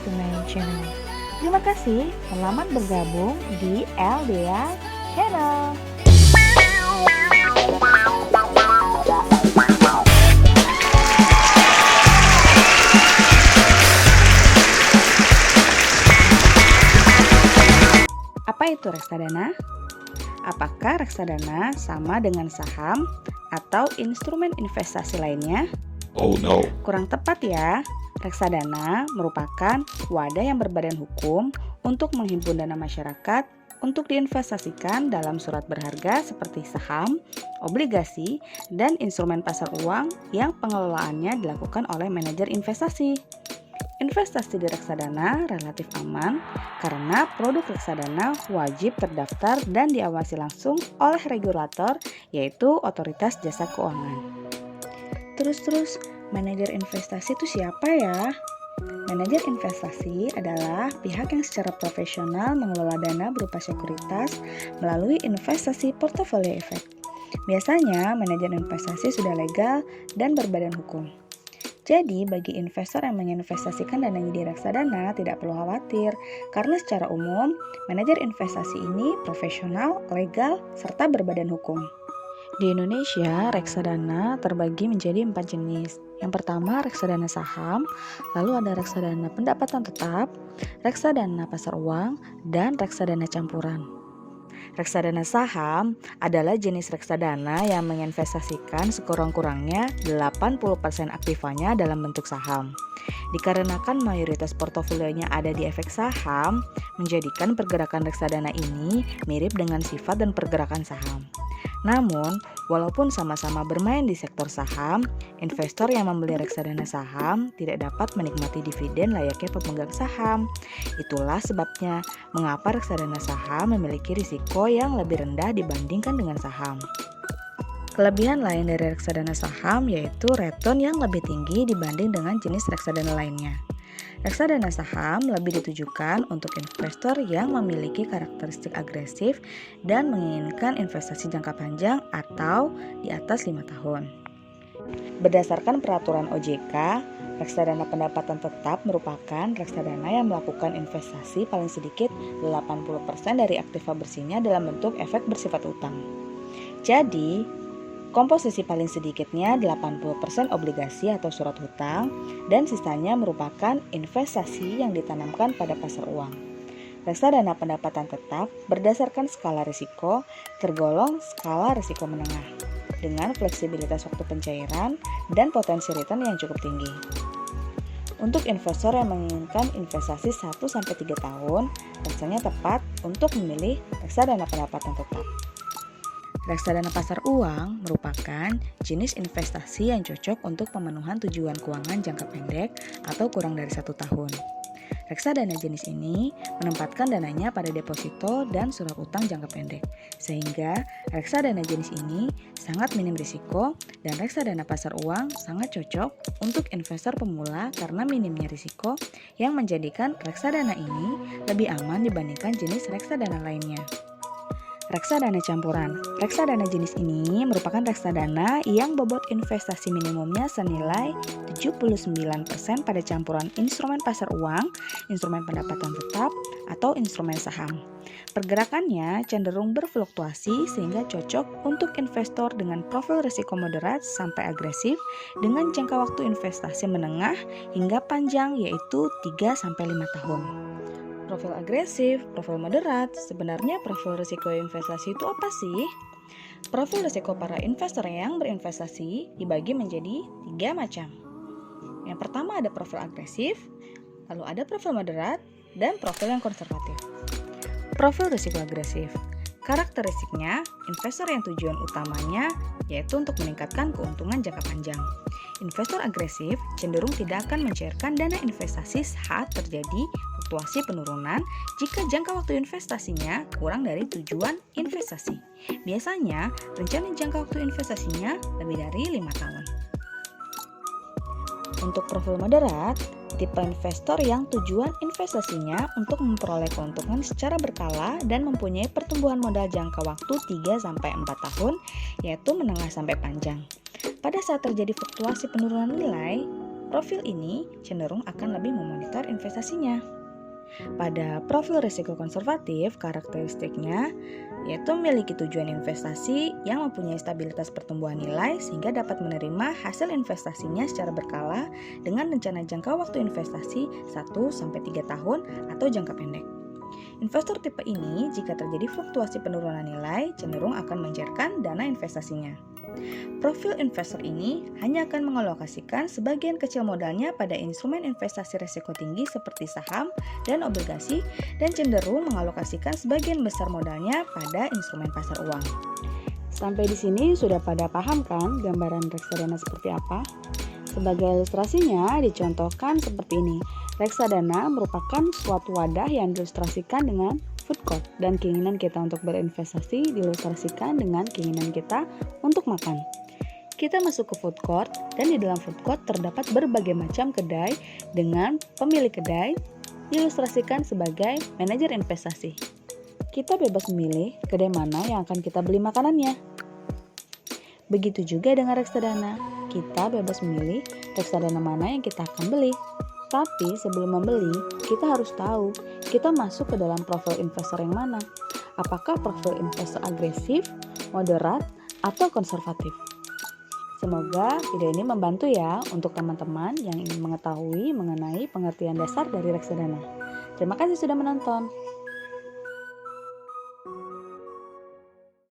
to my channel. Terima kasih, selamat bergabung di LDA Channel. Apa itu reksadana? Apakah reksadana sama dengan saham atau instrumen investasi lainnya? Oh no. Kurang tepat ya. Reksadana merupakan wadah yang berbadan hukum untuk menghimpun dana masyarakat untuk diinvestasikan dalam surat berharga seperti saham, obligasi, dan instrumen pasar uang yang pengelolaannya dilakukan oleh manajer investasi. Investasi di reksadana relatif aman karena produk reksadana wajib terdaftar dan diawasi langsung oleh regulator, yaitu Otoritas Jasa Keuangan. Terus, manajer investasi itu siapa ya? Manajer investasi adalah pihak yang secara profesional mengelola dana berupa sekuritas melalui investasi portofolio efek. Biasanya, manajer investasi sudah legal dan berbadan hukum. Jadi, bagi investor yang menginvestasikan dananya di reksadana tidak perlu khawatir, karena secara umum, manajer investasi ini profesional, legal, serta berbadan hukum. Di Indonesia, reksadana terbagi menjadi 4 jenis. Yang pertama, reksadana saham, lalu ada reksadana pendapatan tetap, reksadana pasar uang, dan reksadana campuran. Reksadana saham adalah jenis reksadana yang menginvestasikan sekurang-kurangnya 80% aktifanya dalam bentuk saham. Dikarenakan mayoritas portofolionya ada di efek saham, menjadikan pergerakan reksadana ini mirip dengan sifat dan pergerakan saham. Namun, walaupun sama-sama bermain di sektor saham, investor yang membeli reksadana saham tidak dapat menikmati dividen layaknya pemegang saham. Itulah sebabnya mengapa reksadana saham memiliki risiko yang lebih rendah dibandingkan dengan saham. Kelebihan lain dari reksadana saham yaitu return yang lebih tinggi dibanding dengan jenis reksadana lainnya. Reksadana saham lebih ditujukan untuk investor yang memiliki karakteristik agresif dan menginginkan investasi jangka panjang atau di atas 5 tahun. Berdasarkan peraturan OJK, reksadana pendapatan tetap merupakan reksadana yang melakukan investasi paling sedikit 80% dari aktiva bersihnya dalam bentuk efek bersifat utang. Jadi, komposisi paling sedikitnya 80% obligasi atau surat hutang dan sisanya merupakan investasi yang ditanamkan pada pasar uang. Reksadana pendapatan tetap berdasarkan skala risiko tergolong skala risiko menengah dengan fleksibilitas waktu pencairan dan potensi return yang cukup tinggi. Untuk investor yang menginginkan investasi 1-3 tahun, rasanya tepat untuk memilih reksadana pendapatan tetap. Reksadana pasar uang merupakan jenis investasi yang cocok untuk pemenuhan tujuan keuangan jangka pendek atau kurang dari 1 tahun. Reksadana jenis ini menempatkan dananya pada deposito dan surat utang jangka pendek, sehingga reksadana jenis ini sangat minim risiko dan reksadana pasar uang sangat cocok untuk investor pemula karena minimnya risiko yang menjadikan reksadana ini lebih aman dibandingkan jenis reksadana lainnya. Reksadana campuran. Reksadana jenis ini merupakan reksadana yang bobot investasi minimumnya senilai 79% pada campuran instrumen pasar uang, instrumen pendapatan tetap, atau instrumen saham. Pergerakannya cenderung berfluktuasi sehingga cocok untuk investor dengan profil risiko moderat sampai agresif dengan jangka waktu investasi menengah hingga panjang yaitu 3-5 tahun. Profil agresif, profil moderat, sebenarnya profil risiko investasi itu apa sih? Profil risiko para investor yang berinvestasi dibagi menjadi 3 macam. Yang pertama ada profil agresif, lalu ada profil moderat, dan profil yang konservatif. Profil risiko agresif. Karakteristiknya, investor yang tujuan utamanya yaitu untuk meningkatkan keuntungan jangka panjang. Investor agresif cenderung tidak akan mencairkan dana investasi saat terjadi fluktuasi penurunan jika jangka waktu investasinya kurang dari tujuan investasi. Biasanya, rencana jangka waktu investasinya lebih dari 5 tahun. Untuk profil moderat, tipe investor yang tujuan investasinya untuk memperoleh keuntungan secara berkala dan mempunyai pertumbuhan modal jangka waktu 3-4 tahun, yaitu menengah sampai panjang. Pada saat terjadi fluktuasi penurunan nilai, Profil ini cenderung akan lebih memonitor investasinya. Pada profil risiko konservatif, karakteristiknya yaitu memiliki tujuan investasi yang mempunyai stabilitas pertumbuhan nilai sehingga dapat menerima hasil investasinya secara berkala dengan rencana jangka waktu investasi 1-3 tahun atau jangka pendek. Investor tipe ini jika terjadi fluktuasi penurunan nilai cenderung akan mencairkan dana investasinya. Profil investor ini hanya akan mengalokasikan sebagian kecil modalnya pada instrumen investasi risiko tinggi seperti saham dan obligasi dan cenderung mengalokasikan sebagian besar modalnya pada instrumen pasar uang. Sampai di sini sudah pada paham kan gambaran reksadana seperti apa? Sebagai ilustrasinya dicontohkan seperti ini. Reksadana merupakan suatu wadah yang diilustrasikan dengan food court dan keinginan kita untuk berinvestasi diilustrasikan dengan keinginan kita untuk makan. Kita masuk ke food court dan di dalam food court terdapat berbagai macam kedai dengan pemilik kedai diilustrasikan sebagai manajer investasi. Kita bebas memilih kedai mana yang akan kita beli makanannya. Begitu juga dengan reksadana, kita bebas memilih reksadana mana yang kita akan beli. Tapi sebelum membeli, kita harus tahu kita masuk ke dalam profil investor yang mana. Apakah profil investor agresif, moderat, atau konservatif? Semoga video ini membantu ya untuk teman-teman yang ingin mengetahui mengenai pengertian dasar dari reksadana. Terima kasih sudah menonton.